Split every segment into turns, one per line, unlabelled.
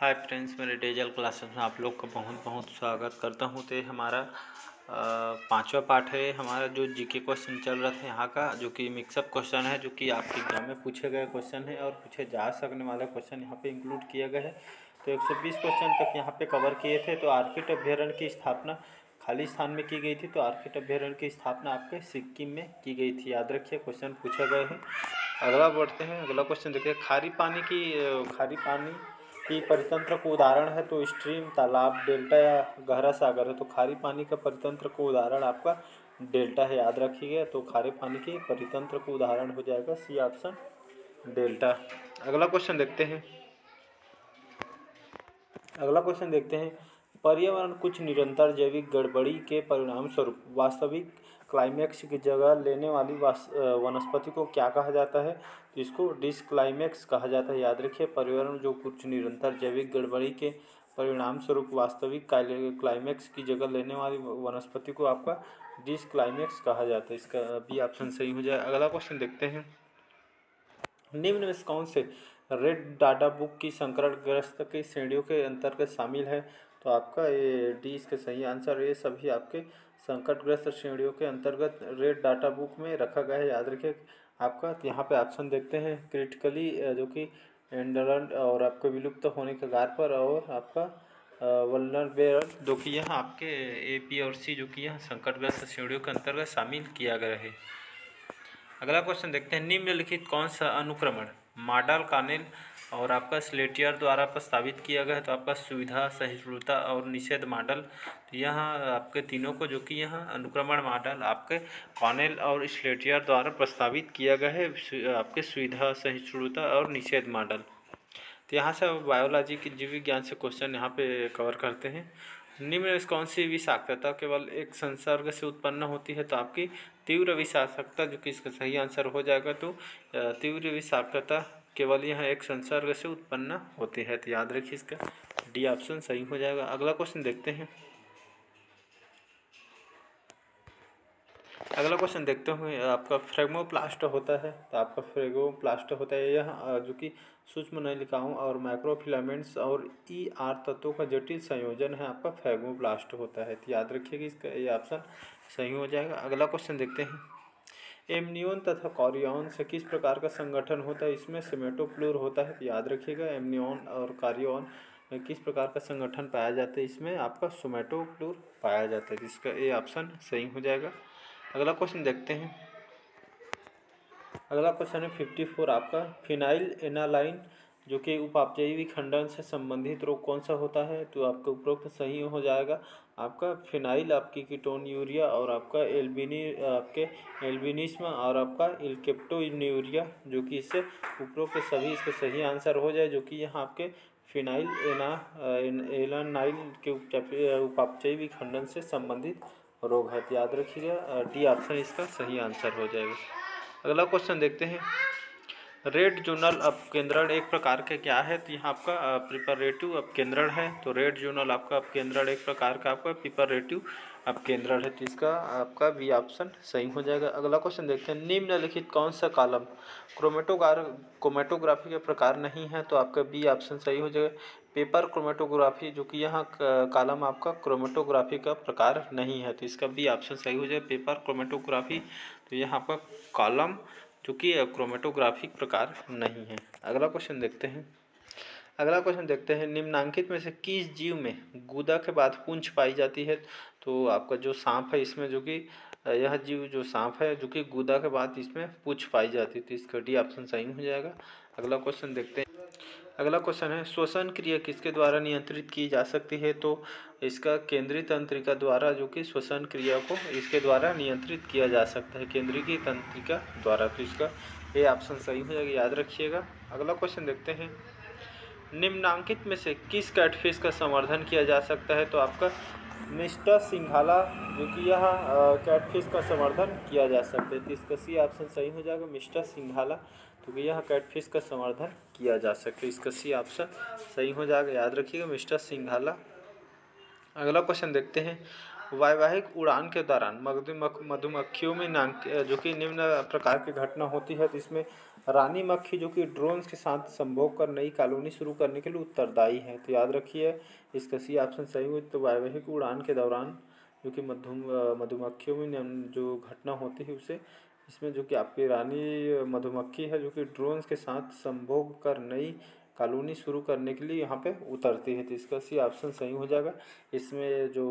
Hi friends, मेरे dazzle classes में आप लोग का बहुत बहुत स्वागत करता हूँ। तो ये हमारा पांचवा पार्ट है। हमारा जो जीके क्वेश्चन चल रहा था यहाँ का, जो कि मिक्सअप क्वेश्चन है, जो कि आपके एग्जाम में पूछे गए क्वेश्चन है और पूछे जा सकने वाले क्वेश्चन यहाँ पे इंक्लूड किए गए हैं। तो 120 क्वेश्चन तक यहाँ पे कवर किए थे। तो आर्किट अभ्यारण्य की स्थापना खाली स्थान में की गई थी। तो आर्किट अभ्यारण्य की स्थापना आपके सिक्किम में की गई थी। याद रखिए, क्वेश्चन पूछे गए हैं। अगला बढ़ते हैं। अगला क्वेश्चन देखिए, खारी पानी की परितंत्र को उदाहरण है तो स्ट्रीम, तालाब, डेल्टा या गहरा सागर है। तो खारी पानी का परितंत्र को उदाहरण आपका डेल्टा है। याद रखिएगा। तो खारे पानी की परितंत्र को उदाहरण हो जाएगा सी ऑप्शन, डेल्टा। अगला क्वेश्चन देखते हैं। पर्यावरण कुछ निरंतर जैविक गड़बड़ी के परिणाम स्वरूप वास्तविक क्लाइमैक्स की जगह लेने वाली वनस्पति को क्या कहा जाता है? तो इसको डिसक्लाइमैक्स कहा जाता है। याद रखिए, पर्यावरण जो कुछ निरंतर जैविक गड़बड़ी के परिणाम स्वरूप वास्तविक क्लाइमैक्स की जगह लेने वाली वनस्पति को आपका डिसक्लाइमैक्स कहा जाता है। इसका भी ऑप्शन सही हो जाए। अगला क्वेश्चन देखते हैं। निम्न में कौन से रेड डाटा बुक की संकरण ग्रस्त की श्रेणियों के अंतर्गत शामिल है? तो आपका ये डी इसका सही आंसर। ये सभी आपके संकटग्रस्त श्रेणियों के अंतर्गत रेड डाटा बुक में रखा गया है। याद रखिए आपका। यहाँ पे ऑप्शन देखते हैं। क्रिटिकली जो कि एंडरल्ड और आपके विलुप्त होने के कगार पर, और आपका वल्नरेबल जो कि यहाँ आपके ए, पी और सी जो कि यहाँ संकटग्रस्त श्रेणियों के अंतर्गत शामिल किया गया है। अगला क्वेश्चन देखते हैं। निम्नलिखित कौन सा अनुक्रमण मॉडल कानेल और आपका स्लेटियर द्वारा प्रस्तावित किया गया है? तो आपका सुविधा, सहिष्णुता और निषेध मॉडल। तो यहाँ आपके तीनों को, जो कि यहाँ अनुक्रमण मॉडल आपके कॉनेल और स्लेटियर द्वारा प्रस्तावित किया गया है, आपके सुविधा, सहिष्णुता और निषेध मॉडल। तो यहाँ से बायोलॉजी की जीव विज्ञान से क्वेश्चन यहाँ पे कवर करते हैं। निम्न में कौन सी विषाक्तता केवल एक संसर्ग से उत्पन्न होती है? तो आपकी तीव्र विषाक्तता, जो कि इसका सही आंसर हो जाएगा। तो तीव्र विषाक्तता केवल यह एक संसर्ग से उत्पन्न होती है। तो याद रखिए, इसका डी ऑप्शन सही हो जाएगा। अगला क्वेश्चन देखते हैं। अगला क्वेश्चन देखते हुए आपका फ्रेगमोप्लास्ट होता है। तो आपका फ्रेगमोप्लास्ट होता है यह जो कि सूक्ष्म नलिकाओं और माइक्रोफिलामेंट्स और आर तत्वों का जटिल संयोजन है, आपका फ्रेगमोप्लास्ट होता है। तो याद रखिएगा, इसका ये ऑप्शन सही हो जाएगा। अगला क्वेश्चन देखते हैं। एमनियोन तथा कॉरियोन से किस प्रकार का संगठन होता है? इसमें सिमेटोप्लूर होता है। तो याद रखिएगा, एमनियोन और कॉरियोन में किस प्रकार का संगठन पाया जाता है? इसमें आपका सोमेटोप्लूर पाया जाता है। इसका ये ऑप्शन सही हो जाएगा। अगला क्वेश्चन देखते हैं। अगला क्वेश्चन है 54 आपका। फिनाइल एनालाइन जो कि उपापचयी विखंडन से संबंधित रोग कौन सा होता है? तो आपका उपरोक्त सही हो जाएगा। आपका फिनाइल, आपकी कीटोन्यूरिया और आपका एल्बिनिज्म और आपका इल्केप्टोन्यूरिया, जो कि इससे उपरोक्त सभी इसके सही आंसर हो जाए, जो कि यहाँ आपके फिनाइल एलानाइल के उपापचयी विखंडन से संबंधित रोग है। तो याद रखिएगा, डी ऑप्शन इसका सही आंसर हो जाएगा। अगला क्वेश्चन देखते हैं। रेड जोनल अपकेंद्रण एक प्रकार के क्या है? तो यहाँ आपका प्रिपरेटिव अपकेंद्रण है। तो रेड जोनल आपका अपकेंद्रण एक प्रकार का आपका प्रिपरेटिव अपकेंद्रण है। तो इसका आपका बी ऑप्शन सही हो जाएगा। अगला क्वेश्चन देखते हैं। निम्नलिखित कौन सा कॉलम क्रोमेटोग्राफी के प्रकार नहीं है? तो आपका बी ऑप्शन सही हो जाएगा। पेपर क्रोमेटोग्राफी, जो कि यहाँ कॉलम आपका क्रोमेटोग्राफी का प्रकार नहीं है। तो इसका बी ऑप्शन सही हो जाएगा, पेपर क्रोमेटोग्राफी। तो यहाँ आपका कॉलम जो कि क्रोमेटोग्राफिक प्रकार नहीं है। अगला क्वेश्चन देखते हैं। निम्नांकित में से किस जीव में गूदा के बाद पूंछ पाई जाती है? तो आपका जो सांप है, इसमें जो कि यह जीव जो सांप है, जो कि गूदा के बाद इसमें पूंछ पाई जाती है। तो इसका डी ऑप्शन सही हो जाएगा। अगला क्वेश्चन देखते हैं। अगला क्वेश्चन है। श्वसन क्रिया किसके द्वारा नियंत्रित की जा सकती है? तो इसका केंद्रीय तंत्रिका द्वारा, जो कि श्वसन क्रिया को इसके द्वारा नियंत्रित किया जा सकता है, केंद्रीय तंत्रिका द्वारा। तो इसका ये ऑप्शन सही हो जाएगा, याद रखिएगा। अगला क्वेश्चन देखते हैं। निम्नांकित में से किस कैटफिश का संवर्धन किया जा सकता है? तो आपका मिस्टर सिंघाला, जो कि यह कैटफिश का संवर्धन किया जा सकता है। तो इसका सी ऑप्शन सही हो जाएगा, मिस्टर सिंघाला। तो यह कैटफिश का संवर्धन किया जा सकता है। इसका सी ऑप्शन सही हो जाएगा, याद रखिएगा, मिस्टर सिंघाला। अगला क्वेश्चन देखते हैं। वैवाहिक उड़ान के दौरान मधुमक्खियों में जो कि निम्न प्रकार की घटना होती है। तो इसमें रानी मक्खी जो कि ड्रोन्स के साथ संभोग कर नई कॉलोनी शुरू करने के लिए उत्तरदायी है। तो याद रखिए इसका सी ऑप्शन सही हुई। तो वैवाहिक उड़ान के दौरान जो कि मधुमक्खियों में जो घटना होती है उसे इसमें जो कि आपकी रानी मधुमक्खी है जो कि ड्रोन्स के साथ संभोग कर नई कॉलोनी शुरू करने के लिए यहाँ पे उतरती है। तो इसका सी ऑप्शन सही हो जाएगा। इसमें जो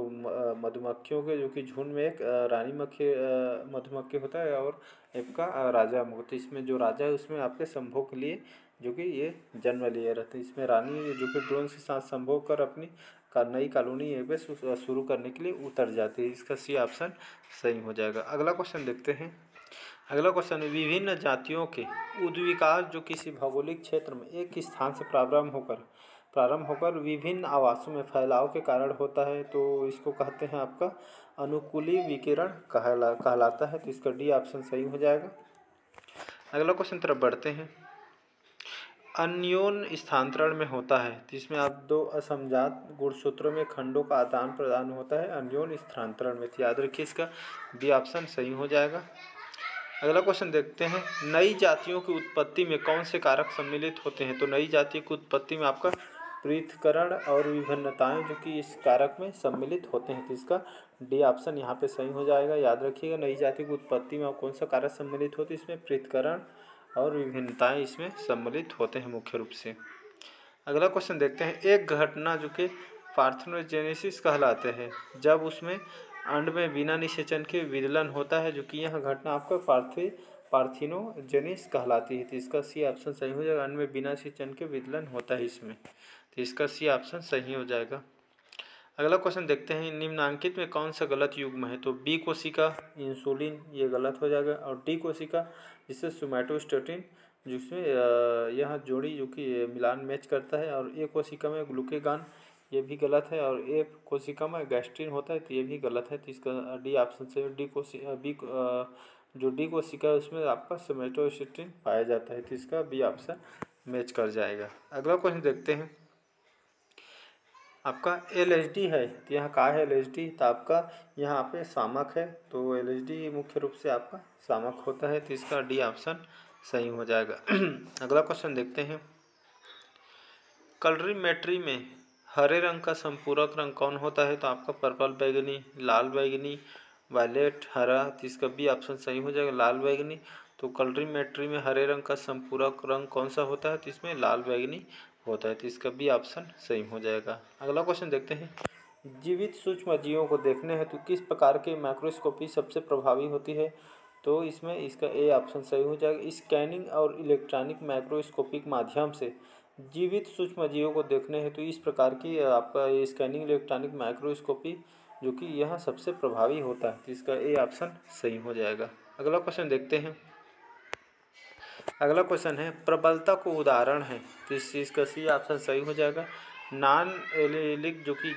मधुमक्खियों के जो कि झुंड में एक रानी मधुमक्खी होता है और एक का राजा तो इसमें जो राजा है उसमें आपके संभोग के लिए जो कि ये जन्म लिए रहते हैं। इसमें रानी जो कि ड्रोन के साथ संभोग कर अपनी नई कॉलोनी ये पे शुरू करने के लिए उतर जाती है। इसका सी ऑप्शन सही हो जाएगा। अगला क्वेश्चन देखते हैं। अगला क्वेश्चन है विभिन्न जातियों के उद्विकास जो किसी भौगोलिक क्षेत्र में एक स्थान से प्रारंभ होकर विभिन्न आवासों में फैलाव के कारण होता है। तो इसको कहते हैं आपका अनुकूली विकिरण कहलाता है। तो इसका डी ऑप्शन सही हो जाएगा। अगला क्वेश्चन तरफ बढ़ते हैं। अन्योन स्थानांतरण में होता है। तो इसमें आप दो असमजात गुणसूत्रों में खंडों का आदान प्रदान होता है अन्योन स्थानांतरण में। तो याद रखिए इसका बी ऑप्शन सही हो जाएगा। अगला क्वेश्चन देखते हैं। नई जातियों की उत्पत्ति में कौन से कारक सम्मिलित होते हैं। तो नई जाति की उत्पत्ति में आपका पृथक्करण और विभिन्नताएं जो कि इस कारक में सम्मिलित होते हैं। तो इसका डी ऑप्शन यहाँ पे सही हो जाएगा। याद रखिएगा नई जाति की उत्पत्ति में कौन सा कारक सम्मिलित होते हैं। इसमें पृथक्करण और विभिन्नताएं इसमें सम्मिलित होते हैं मुख्य रूप से। अगला क्वेश्चन देखते हैं। एक घटना जो कि पार्थेनोजेनेसिस कहलाते हैं जब उसमें अंड में बिना निषेचन के विदलन होता है जो कि यह घटना आपका पार्थिनोजेनिस कहलाती है। तो इसका सी ऑप्शन सही हो जाएगा। अंड में बिना निषेचन के विदलन होता है इसमें। तो इसका सी ऑप्शन सही हो जाएगा। अगला क्वेश्चन देखते हैं। निम्नांकित में कौन सा गलत युग्म है। तो बी कोशिका इंसुलिन ये गलत हो जाएगा और डी कोशिका जिससे सोमैटोस्टेटिन जिसमें यह जोड़ी जो कि मिलान मैच करता है और ए कोशिका में ग्लूकेगान ये भी गलत है और ए कोशिका में गैस्ट्रिन होता है तो ये भी गलत है। तो इसका डी ऑप्शन से जो डी कोशिका है उसमें आपका सोमैटोस्टेटिन पाया जाता है। तो इसका बी ऑप्शन मैच कर जाएगा। अगला क्वेश्चन देखते हैं। आपका एलएसडी है तो यहाँ का है एलएसडी। तो आपका यहाँ पे शामक है तो एलएसडी मुख्य रूप से आपका शामक होता है। तो इसका डी ऑप्शन सही हो जाएगा। अगला क्वेश्चन देखते हैं। कलरीमेट्री में हरे रंग का संपूरक रंग कौन होता है। तो आपका पर्पल बैगनी, लाल बैगनी, वायलेट, हरा। तो इसका बी ऑप्शन सही हो जाएगा लाल बैगनी। तो कलरीमेट्री में हरे रंग का संपूरक रंग कौन सा होता है। तो इसमें लाल बैगनी होता है। तो इसका बी ऑप्शन सही हो जाएगा। अगला क्वेश्चन देखते हैं। जीवित सूक्ष्म जीवों को देखने हेतु किस प्रकार की माइक्रोस्कोपी सबसे प्रभावी होती है। तो इसमें इसका ए ऑप्शन सही हो जाएगा। स्कैनिंग और इलेक्ट्रॉनिक माइक्रोस्कोपी के माध्यम से जीवित सूक्ष्म जीवों को देखने हेतु इस प्रकार की आपका स्कैनिंग इलेक्ट्रॉनिक माइक्रोस्कोपी जो कि यह सबसे प्रभावी होता है। तो इसका ए ऑप्शन सही हो जाएगा। अगला क्वेश्चन देखते हैं। अगला क्वेश्चन है प्रबलता को उदाहरण है। तो इस चीज़ का सी ऑप्शन सही हो जाएगा। नॉन एलिलिक जो कि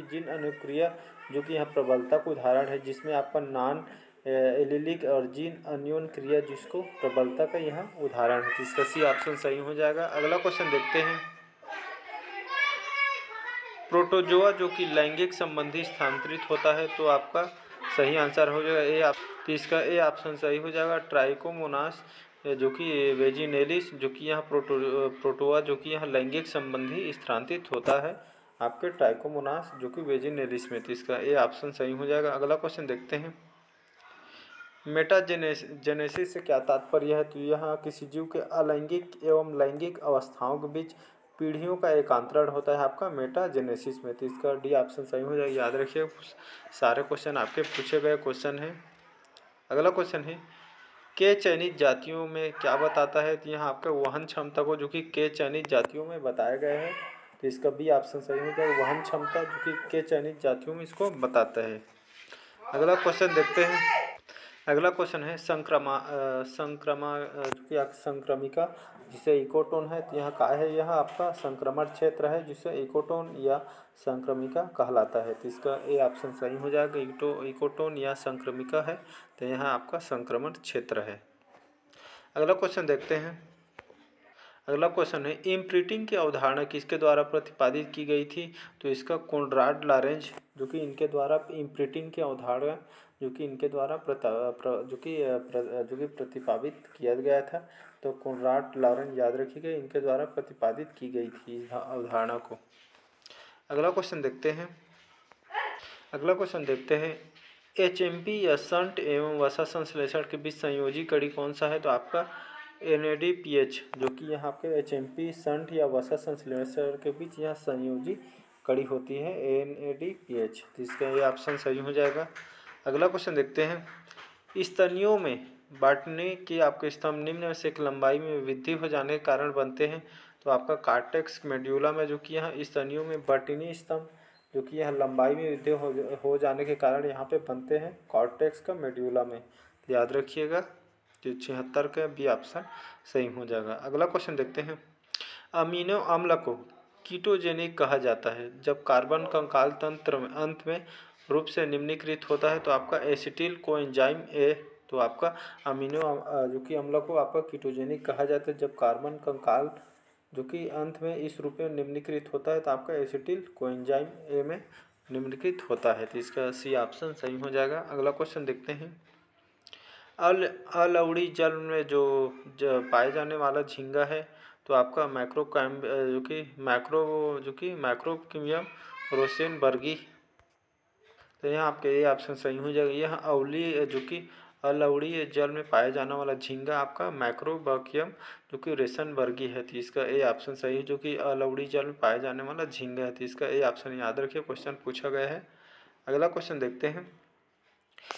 जीन अनुक्रिया जो कि यहाँ प्रबलता को उदाहरण है जिसमें आपका नॉन एलिलिक और जीन अन्योन क्रिया जिसको प्रबलता का यहाँ उदाहरण है। तो इसका सी ऑप्शन सही हो जाएगा। अगला क्वेश्चन देखते हैं। प्रोटोजोआ जो कि लैंगिक संबंधी स्थानांतरित होता है तो आपका सही आंसर हो जाएगा ए। तो इसका ए ऑप्शन सही हो जाएगा। ट्राइकोमोनास जो कि वेजिनेलिस जो कि यहाँ प्रोटोआ जो कि यहाँ लैंगिक संबंधी स्थानांतरित होता है आपके ट्राइकोमोनास जो कि वेजिनेलिस में। तो इसका ए ऑप्शन सही हो जाएगा। अगला क्वेश्चन देखते हैं। मेटाजेनेसिस से क्या तात्पर्य है। तो यहाँ किसी जीव के अलैंगिक एवं लैंगिक अवस्थाओं के बीच पीढ़ियों का एकांतरण होता है आपका मेटाजेनेसिस में। तो इसका डी ऑप्शन सही हो जाएगा। याद रखिए सारे क्वेश्चन आपके पूछे गए क्वेश्चन हैं। अगला क्वेश्चन है के चयनित जातियों में क्या बताता है। तो यहाँ आपका वहन क्षमता को जो कि के चयनित जातियों में बताया गया है। तो इसका बी ऑप्शन सही हो जाएगा। वहन क्षमता जो कि के चयनित जातियों में इसको बताता है। अगला क्वेश्चन देखते हैं। अगला क्वेश्चन है संक्रमिका जिसे इकोटोन है। तो यहाँ का है यह आपका संक्रमण क्षेत्र है जिसे इकोटोन या संक्रमिका कहलाता है। तो इसका ए ऑप्शन सही हो जाएगा। इकोटोन या संक्रमिका है तो यहाँ आपका संक्रमण क्षेत्र है। अगला क्वेश्चन देखते हैं। अगला क्वेश्चन है इम्प्रिंटिंग की अवधारणा किसके द्वारा प्रतिपादित की गई थी? तो इसका कोनराड लॉरेंज जो कि इनके द्वारा इम्प्रिंटिंग की अवधारणा जो कि इनके द्वारा जो कि प्रतिपादित किया गया था। तो कोनराड लॉरेंज याद रखिएगा, इनके द्वारा प्रतिपादित की गई थी इस अवधारणा को। अगला क्वेश्चन देखते हैं HMP या शंट एवं वसा संश्लेषण के बीच संयोजी कड़ी कौन सा है? तो आपका NADPH जो कि यहाँ आपके HMP शंट या वसा संश्लेषण के बीच यहाँ संयोजी कड़ी होती है NADPH, तो इसका ये ऑप्शन सही हो जाएगा। अगला क्वेश्चन देखते हैं स्तनियों में बांटने के आपके स्तंभ निम्न में से एक लंबाई में वृद्धि हो जाने के कारण बनते हैं। तो आपका कार्टेक्स मेड्यूला में जो कि यहाँ स्तनियों में बटनी स्तंभ जो कि यह लंबाई में वृद्धि हो जाने के कारण यहाँ पे बनते हैं कॉर्टेक्स का मेड्यूला में, याद रखिएगा। तो 76 का बी ऑप्शन सही हो जाएगा। अगला क्वेश्चन देखते हैं अमीनो अम्ल को कीटोजेनिक कहा जाता है जब कार्बन कंकाल तंत्र में अंत में रूप से निम्नीकृत होता है। तो आपका एसिटिल कोएंजाइम ए, तो आपका अमीनो जो कि अम्ल को आपका कीटोजेनिक कहा जाता है जब कार्बन कंकाल जो कि अंत में इस रूप में निम्नीकृत होता है। तो आपका एसिटिल कोएंजाइम ए में निम्नलिखित होता है, तो इसका सी ऑप्शन सही हो जाएगा। अगला क्वेश्चन देखते हैं अलवड़ी जल में जो पाए जाने वाला झींगा है। तो आपका मैक्रोकिमियम रोसेनबर्गी, तो यहाँ आपके ये ऑप्शन सही हो जाएगा। यह अवली जो कि अलवड़ी जल में पाया जाने वाला झींगा आपका मैक्रोबकियम जो कि रोसेनबर्गी है, तो इसका ए ऑप्शन सही है। जो कि अलवड़ी जल में पाया जाने वाला झींगा है, तो इसका ए ऑप्शन याद रखिए, क्वेश्चन पूछा गया है। अगला क्वेश्चन देखते हैं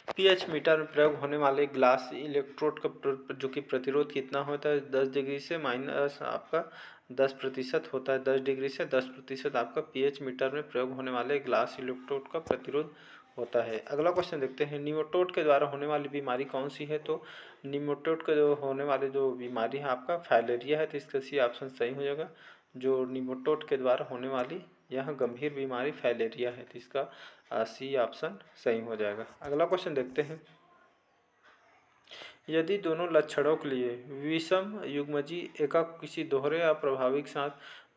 pH मीटर में प्रयोग होने वाले ग्लास इलेक्ट्रोड का जो कि प्रतिरोध कितना होता है? 10 डिग्री से माइनस आपका 10% होता है। 10 डिग्री से 10% आपका pH मीटर में प्रयोग होने वाले ग्लास इलेक्ट्रोड का प्रतिरोध होता है। अगला क्वेश्चन देखते हैं निमोटोड के द्वारा होने वाली बीमारी कौन सी है? तो निमोटोड के जो होने वाली जो बीमारी है आपका फाइलेरिया है, तो इसका सी ऑप्शन सही हो जाएगा। जो निमोटोड के द्वारा होने वाली यह गंभीर बीमारी फाइलेरिया है, तो इसका सी ऑप्शन सही हो जाएगा। अगला क्वेश्चन देखते हैं यदि दोनों लक्षणों के लिए विषम युग्मजी एकक किसी दोहरे या प्रभावी के साथ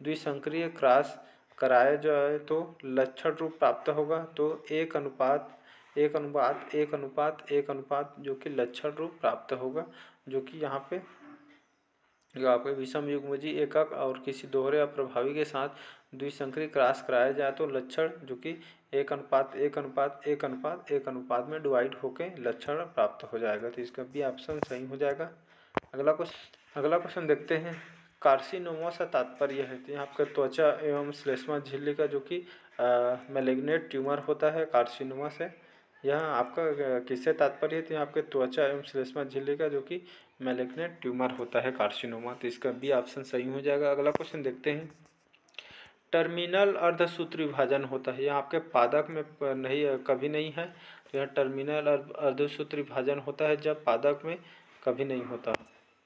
द्विसंक्रिय क्रॉस कराया जाए तो लक्षण रूप प्राप्त होगा। तो 1:1:1:1:1 जो कि लक्षण रूप प्राप्त होगा। जो कि यहाँ पे जो आपके विषम युग्मजी एकक और किसी दोहरे अप्रभावी के साथ द्विसंक्रिय क्रॉस कराया जाए तो लक्षण जो कि 1:1:1:1:1 में डिवाइड होकर लक्षण प्राप्त हो जाएगा, तो इसका भी ऑप्शन सही हो जाएगा। अगला क्वेश्चन देखते हैं कार्सिनोमा से तात्पर्य है। तो यहाँ आपका त्वचा एवं श्लेष्मा झिल्ली का जो कि मैलिग्नेंट ट्यूमर होता है कार्सिनोमा से। यह आपका किससे तात्पर्य है? तो यहाँ आपके त्वचा एवं श्लेष्मा झिल्ली का जो कि मैलिग्नेंट ट्यूमर होता है कार्सिनोमा, तो इसका बी ऑप्शन सही हो जाएगा। अगला क्वेश्चन देखते हैं टर्मिनल अर्धसूत्री विभाजन होता है, यह आपके पादप में कभी नहीं है। तो यह टर्मिनल अर्धसूत्री विभाजन होता है जब पादप में कभी नहीं होता।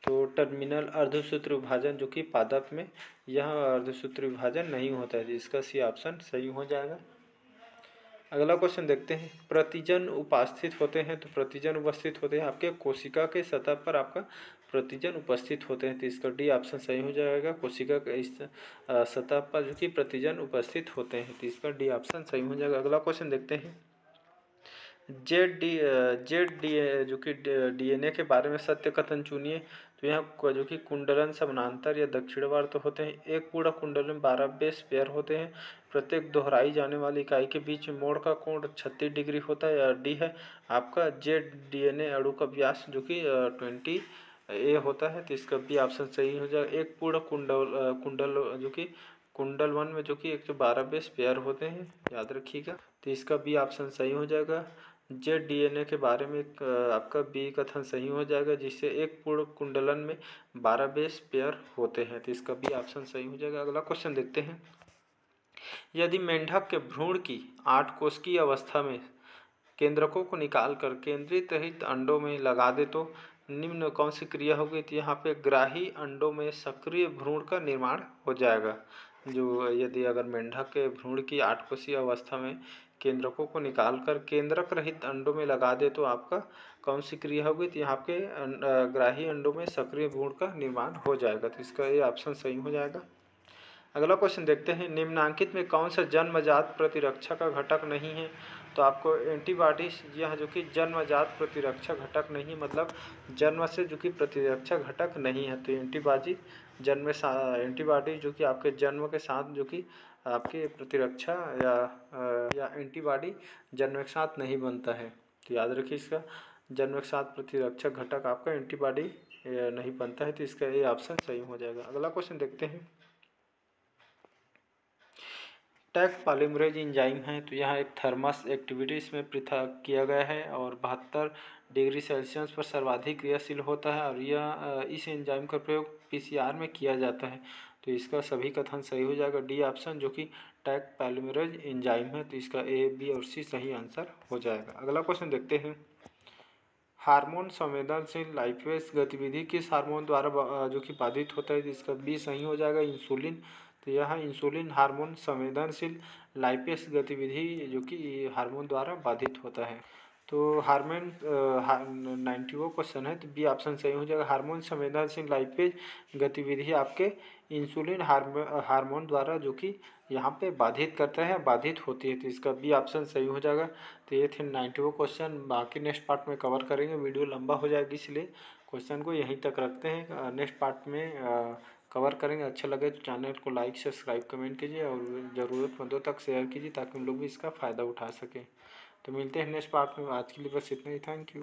तो टर्मिनल अर्धसूत्री विभाजन जो कि पादप में यह अर्धसूत्री विभाजन नहीं होता है, इसका सी ऑप्शन सही हो जाएगा। अगला क्वेश्चन देखते हैं प्रतिजन उपस्थित होते हैं। तो प्रतिजन उपस्थित होते हैं आपके कोशिका के सतह पर आपका प्रतिजन उपस्थित होते हैं, तो इसका डी ऑप्शन सही हो जाएगा। कोशिका के इस सतह पर जो कि प्रतिजन उपस्थित होते हैं, तो इसका डी ऑप्शन सही हो जाएगा। अगला क्वेश्चन देखते हैं जेड डी जो कि DNA के बारे में सत्य कथन चुनिए। तो यहाँ जो कि कुंडलन समानांतर या दक्षिणवार होते हैं। एक पूरा कुंडल में 12 बेस पेयर होते हैं। प्रत्येक दोहराई जाने वाली इकाई के बीच मोड़ का कोण 36 डिग्री होता है। या डी है आपका जेड DNA अणु का व्यास जो कि 20 ए होता है, तो इसका भी ऑप्शन सही हो जाएगा। एक पूरा कुंडल जो कि कुंडल 1 में जो कि 112 बेस पेयर होते हैं, याद रखिएगा, तो इसका भी ऑप्शन सही हो जाएगा। जेड DNA के बारे में आपका बी कथन सही हो जाएगा, जिससे एक पूर्ण कुंडलन में 12 बेस पेयर होते हैं, तो इसका भी ऑप्शन सही हो जाएगा। अगला क्वेश्चन देखते हैं यदि मेंढक के भ्रूण की 8 कोशिकीय अवस्था में केंद्रकों को निकालकर केंद्रित रहित अंडों में लगा दे तो निम्न कौन सी क्रिया होगी? तो यहाँ पे ग्राही अंडों में सक्रिय भ्रूण का निर्माण हो जाएगा। जो यदि अगर मेंढक के भ्रूण की 8 कोषीय अवस्था में केंद्रकों को निकालकर केंद्रक रहित अंडों में लगा दे तो आपका कौन सी क्रिया होगी? तो यहाँ पे ग्राही अंडों में सक्रिय भ्रूण का निर्माण हो जाएगा। तो इसका ये ऑप्शन सही हो जाएगा। अगला क्वेश्चन देखते हैं, निम्नलिखित में कौन सा जन्मजात प्रतिरक्षा का घटक नहीं है? तो आपको एंटीबॉडीज, यह जो कि जन्मजात प्रतिरक्षा घटक नहीं, मतलब जन्म से जो कि प्रतिरक्षा घटक नहीं है। तो एंटीबॉडी एंटीबॉडी जो कि आपके जन्म के साथ जो कि आपके प्रतिरक्षा या एंटीबॉडी जन्म के साथ नहीं बनता है। तो याद रखिए इसका जन्म के साथ प्रतिरक्षा घटक आपका एंटीबॉडी नहीं बनता है। तो इसका ये ऑप्शन सही हो जाएगा। अगला क्वेश्चन देखते हैं, टैग पॉलीमरेज एंजाइम है। तो यहाँ एक थर्मस एक्टिविटी इसमें पृथक किया गया है और 72 डिग्री सेल्सियस पर सर्वाधिक क्रियाशील होता है और यह इस एंजाइम का प्रयोग पीसीआर में किया जाता है। तो इसका सभी कथन सही हो जाएगा, डी ऑप्शन जो कि टैग पॉलीमरेज एंजाइम है। तो इसका ए, बी और सी सही आंसर हो जाएगा। अगला क्वेश्चन देखते हैं, हार्मोन संवेदनशील लाइपेज गतिविधि किस हार्मोन द्वारा जो कि बाधित होता है? इसका बी सही हो जाएगा, इंसुलिन। तो यह इंसुलिन हार्मोन संवेदनशील लाइपेज गतिविधि जो कि हार्मोन द्वारा बाधित होता है। तो हार्मोन 90वां क्वेश्चन है, तो बी ऑप्शन सही हो जाएगा, हार्मोन संवेदनशील लाइपेज गतिविधि आपके इंसुलिन हार्मोन द्वारा जो कि यहाँ पे बाधित करता है, बाधित होती है। तो इसका बी ऑप्शन सही हो जाएगा। तो ये थे 90वां क्वेश्चन, बाकी नेक्स्ट पार्ट में कवर करेंगे, वीडियो लंबा हो जाएगी इसलिए क्वेश्चन को यहीं तक रखते हैं। नेक्स्ट पार्ट में कवर करेंगे। अच्छा लगे तो चैनल को लाइक सब्सक्राइब कमेंट कीजिए और ज़रूरतमंदों तक शेयर कीजिए ताकि उन लोग भी इसका फ़ायदा उठा सकें। तो मिलते हैं नेक्स्ट पार्ट में। आज के लिए बस इतना ही। Thank you.